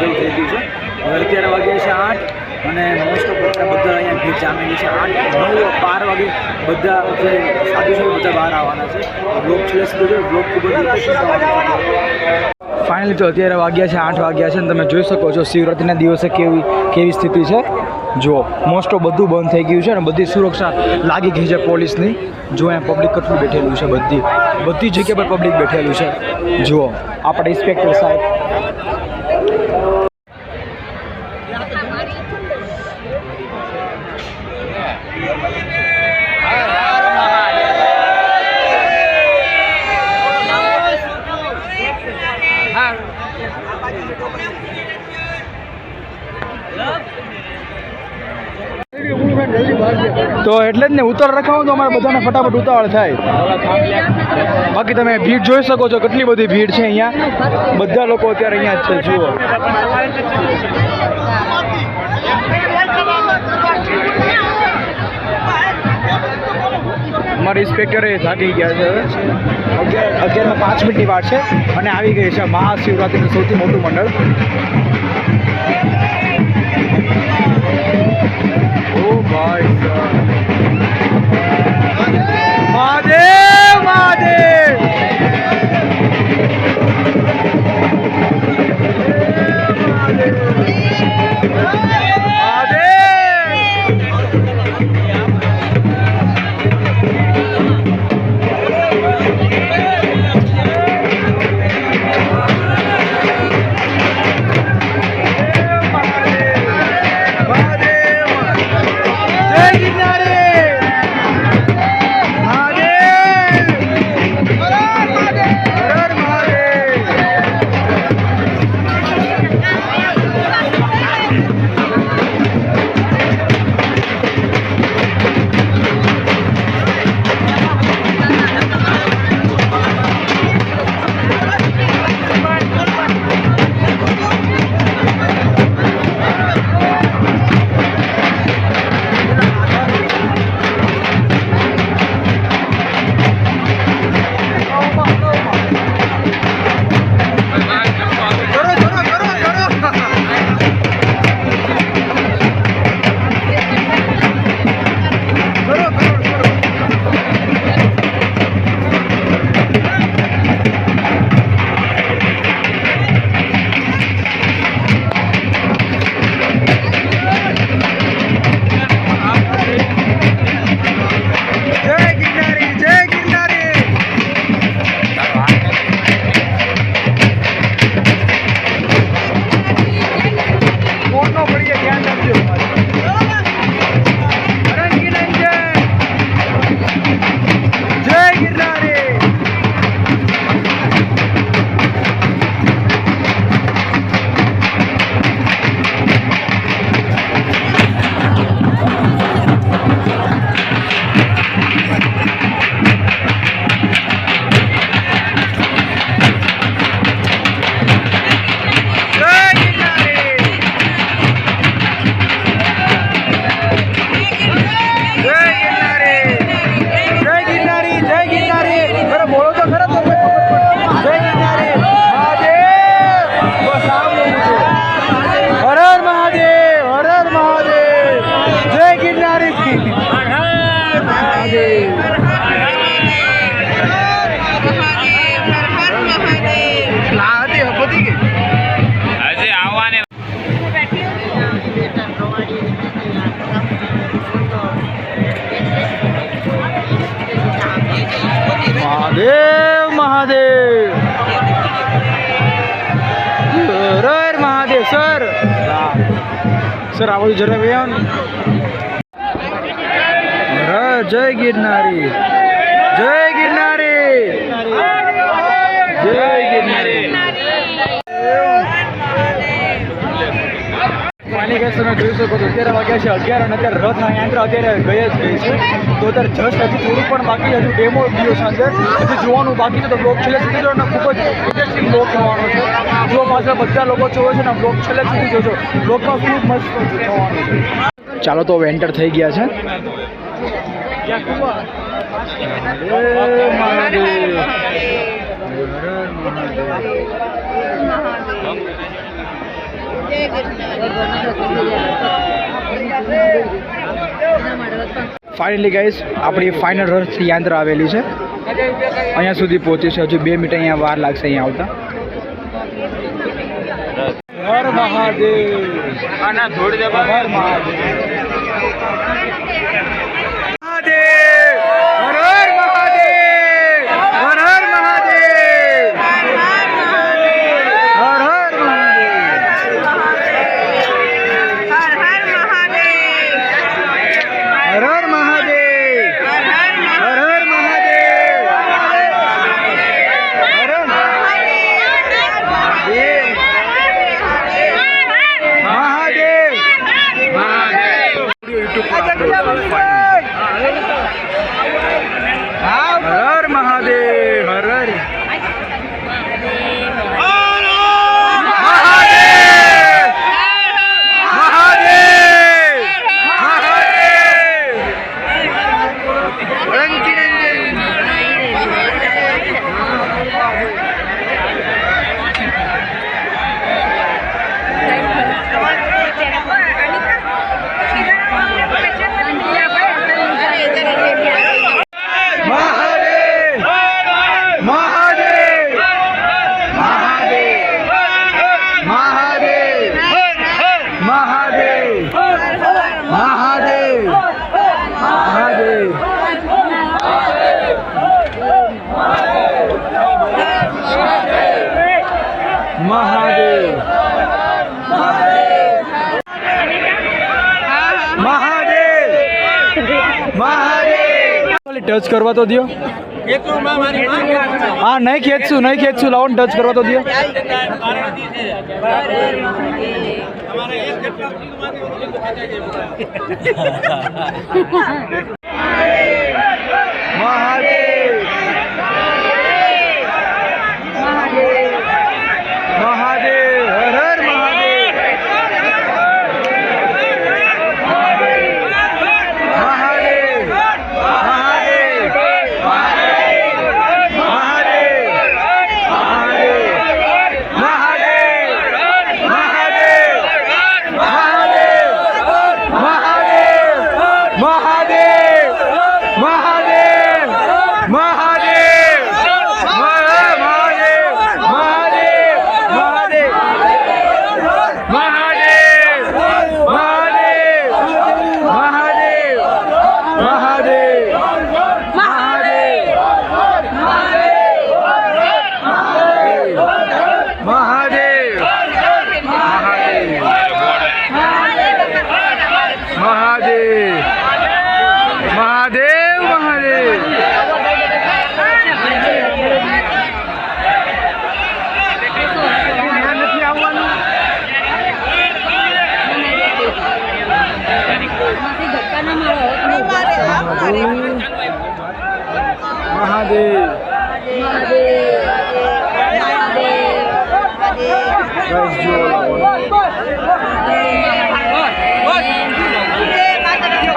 શરૂ થઈ ગયું છે। હવે અત્યારે વાગ્યા છે 8 અને મોસ્ટ ઓફ બધા અહીંયા ભીડ જામેલી છે। 8, 9, 12 વાગે બધા જે સાધુ છે બધા બહાર આવવાના છે। બ્લોક છેલ્લે સુધી બ્લોક ખૂબ જ ફાઇનલી તો અત્યારે વાગ્યા છે 8 વાગ્યા છે અને તમે જોઈ શકો છો શિવરાત્રિના દિવસે કેવી સ્થિતિ છે। જો મોસ્ટ ઓફ બધું બંધ થઈ ગયું છે અને બધી સુરક્ષા લાગી ગઈ છે પોલીસની। જો અહીંયા પબ્લિક કેટલું બેઠેલું છે, બધી જગ્યા પર પબ્લિક બેઠેલું છે। જુઓ આપણે ઇન્સ્પેક્ટર સાહેબ તો એટલે જ ને ઉતાર રખાવો તો અમારે બધાને ફટાફટ ઉતાવળ થાય। બાકી તમે ભીડ જોઈ શકો છો, કેટલી બધી ભીડ છે અહીંયા। બધા લોકો અત્યારે અહીંયા જ છે। જુઓ અમારા ઇન્સ્પેક્ટરે થાકી ગયા છે। 11 માં 5 મિનિટની વાર છે અને આવી ગઈ છે મહાશિવરાત્રિનું સૌથી મોટું મંડળ। ઓ ભાઈ મહાદેવ મહાદેવ महादेव महादेव हर महादेव सर सर आवाज जरा व्यान जय गिरनारी जय गिरनारी जय गिरनारी પાણી ગેસ તમે જોઈ શકો છો અત્યારે વાગ્યા છે 11 અને અત્યારે રથના યાત્રા અત્યારે ગઈ જ ગઈ છે તો અત્યારે જસ્ટ હજી થોડું પણ બાકી હજુ ડેમો વિડીયો છે અંદર હજી જોવાનું બાકી છે તો બ્લોગ છેલ્લે સુધી જોજો અને ખૂબ જ ઇન્ટરેસ્ટિંગ બ્લોગ થવાનો છે જો પાછળ બધા લોકો જોવે છે ને બ્લોગ છેલ્લે સુધી જોજો બ્લોગમાં ખૂબ મસ્ત થવાનું છે ચાલો તો હવે એન્ટર થઈ ગયા છે ફાઇનલી ગાઈસ આપણી ફાઇનલ રથ યાત્રા આવેલી છે, અહીંયા સુધી પહોંચી છે. હજુ 2 મિનિટ અહીંયા વાર લાગશે અહીંયા આવતા. હર મહાદેવ. આના થોડી દેવા હર મહાદેવ. હર મહાદેવ. હર હર ટચ કરવા તો દો. હા નહીં ખેંચશું લાવો ને ટચ કરવા તો દો.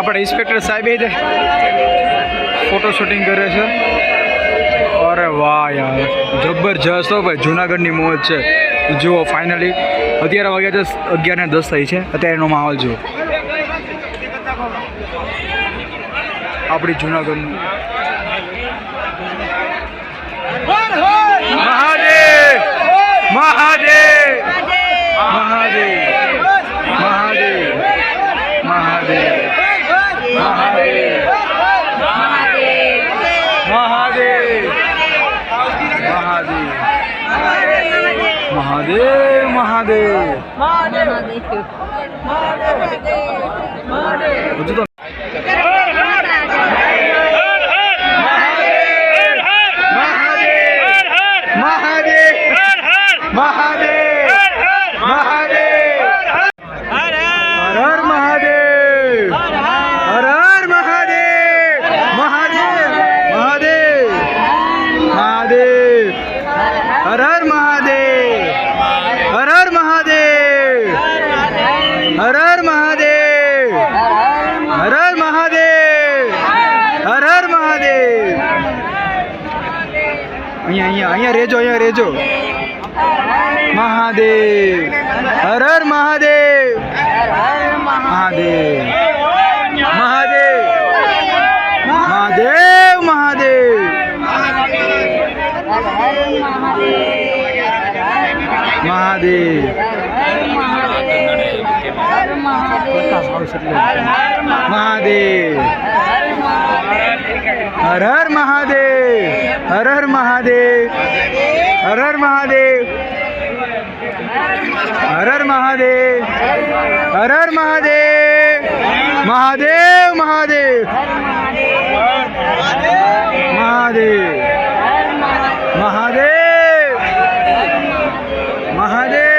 આપણે ઇન્સ્પેક્ટર સાહેબ ફોટો શૂટિંગ કરે છે. અરે વાહ યાર, જબરજસ્ત હો ભાઈ, જુનાગઢની મોજ છે. જુઓ ફાઇનલી અત્યારે વાગ્યા છે 11:10 થઈ છે. અત્યારેનો માહોલ જુઓ આપણી જુનાગઢનું. મહાદેવ મહાદેવ મહાદેવ મહાદેવ મહાદેવ મહાદેવ મહાદેવ મહાદેવ મહાદેવ હજુ તો અહીંયા રહેજો. महादेव हर हर महादेव महादेव महादेव महादेव महादेव महादेव महादेव हर हर महादेव हर हर महादेव हर हर महादेव हर हर महादेव हर हर महादेव महादेव महादेव महादेव महादेव महादेव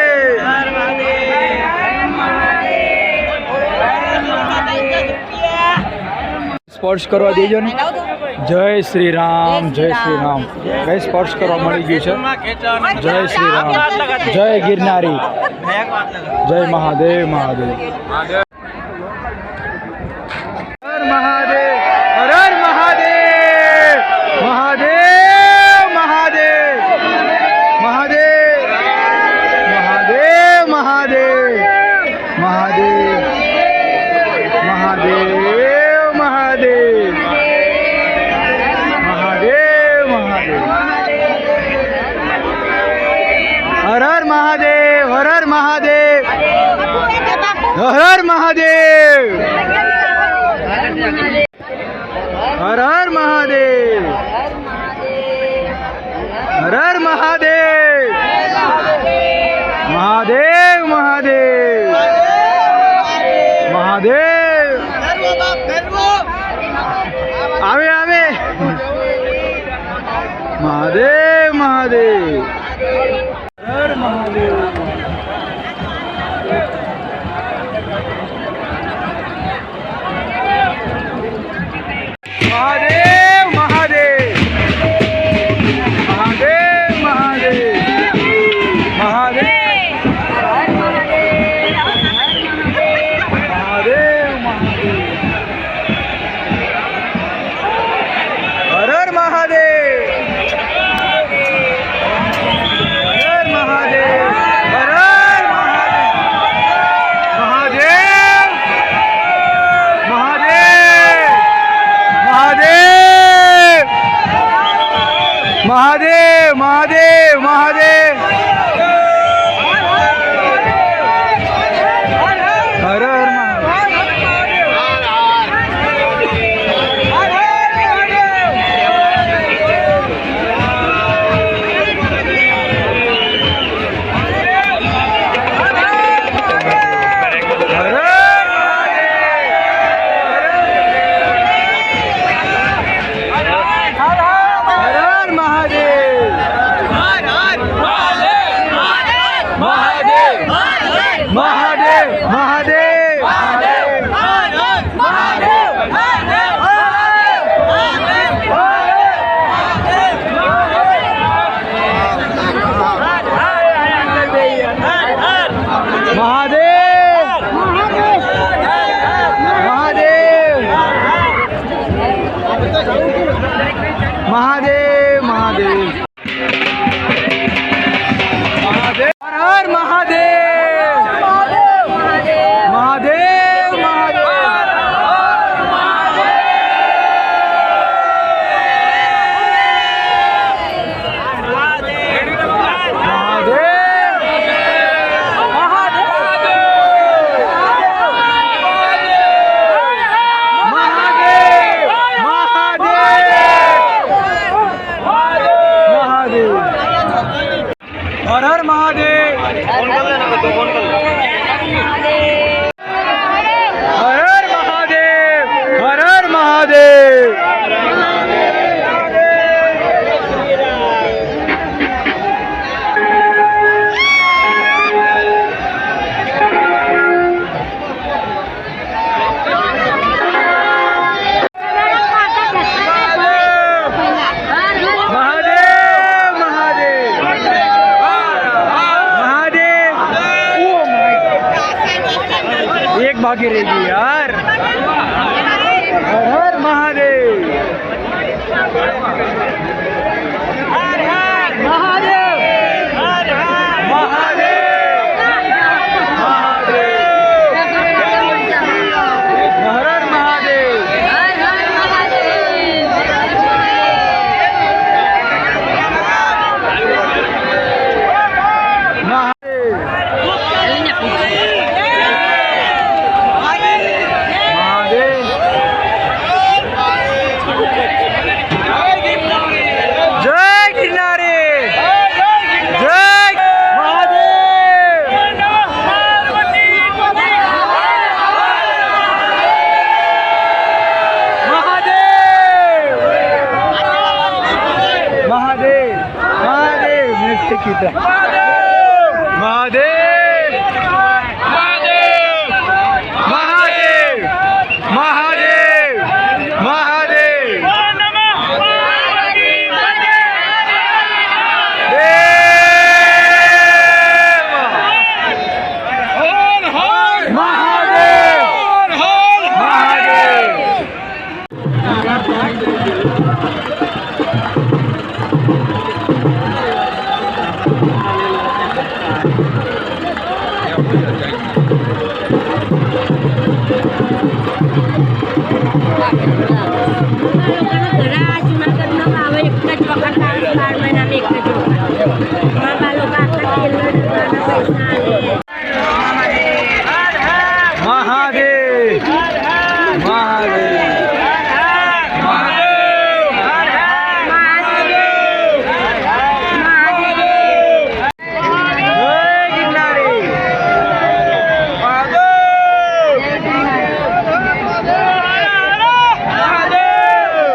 स्पर्श करवा देजो ने जय श्री राम कई स्पर्श करवा मळी गयुं छे जय श्री राम जय गिरनारी जय महादेव महादेव हर महादेव हर हर महादेव महादेव महादेव महादेव महादेव महादेव महादेव महादेव महादेव महादेव महादेव हर हर महादेव हर हर महादेव हर हर महादेव हर हर महादेव हर हर महादेव महादेव महादेव महादेव आवे आवे महादेव महादेव हर महादेव महादेव महादेव महादेव महादेव महादेव हर हर महादेव हर हर महादेव हर हर महादेव महादेव महादेव महादेव महादेव हर हर महादेव महादेव महादेव महादेव हर हर महादेव महादेव हर हर महादेव हर हर महादेव हर हर महादेव बाकी रहेगी यार हर हर महादेव महादेव महादेव ઓળખીતા મહાદેવ મહાદેવ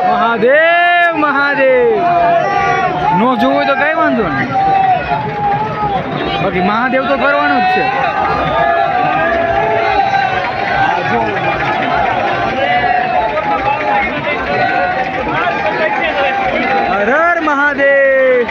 મહાદેવ મહાદેવ નો જોવું તો કઈ વાંધો નહીં, બાકી મહાદેવ તો કરવાનું જ છે. હર હર મહાદેવ.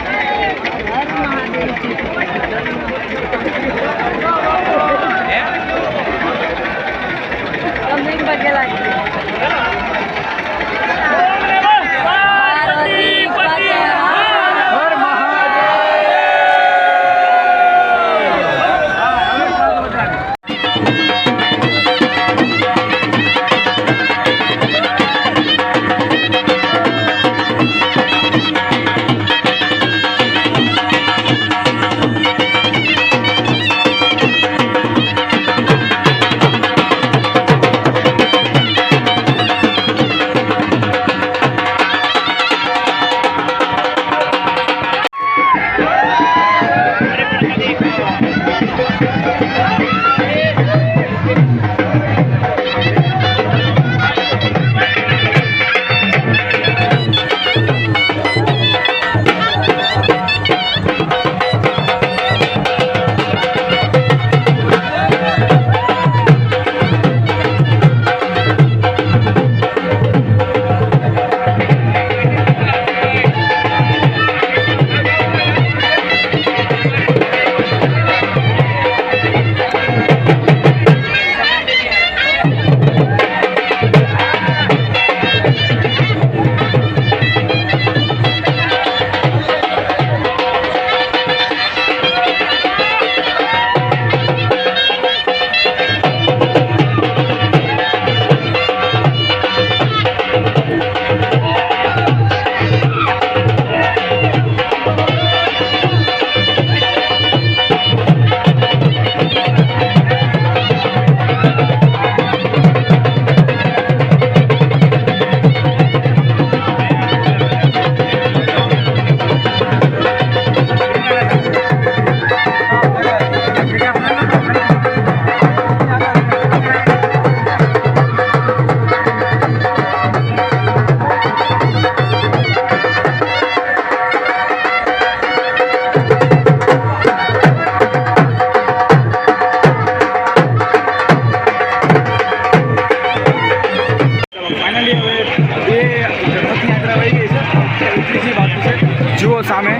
જુઓ સામે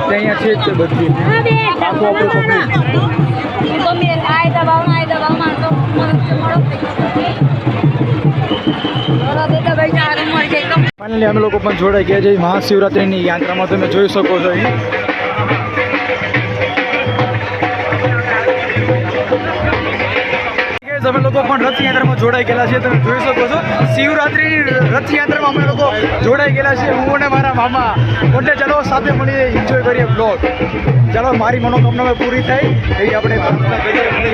અહીંયા છે જ બધી આખું આપણું ફાઇનલી અમે લોકો પણ જોડાઈ ગયા છે મહાશિવરાત્રિની યાત્રામાં. તમે જોઈ શકો છો અહીં અમે લોકો પણ રથયાત્રામાં જોડાઈ ગયેલા છે. તમે જોઈ શકો છો શિવરાત્રિની રથયાત્રામાં અમે લોકો જોડાઈ ગયેલા છે, હું અને મારા મામા. એટલે ચાલો સાથે મળીને એન્જોય કરીએ બ્લોગ. ચાલો મારી મનોકામના પૂરી થાય એવી આપણે પ્રાર્થના કરીએ.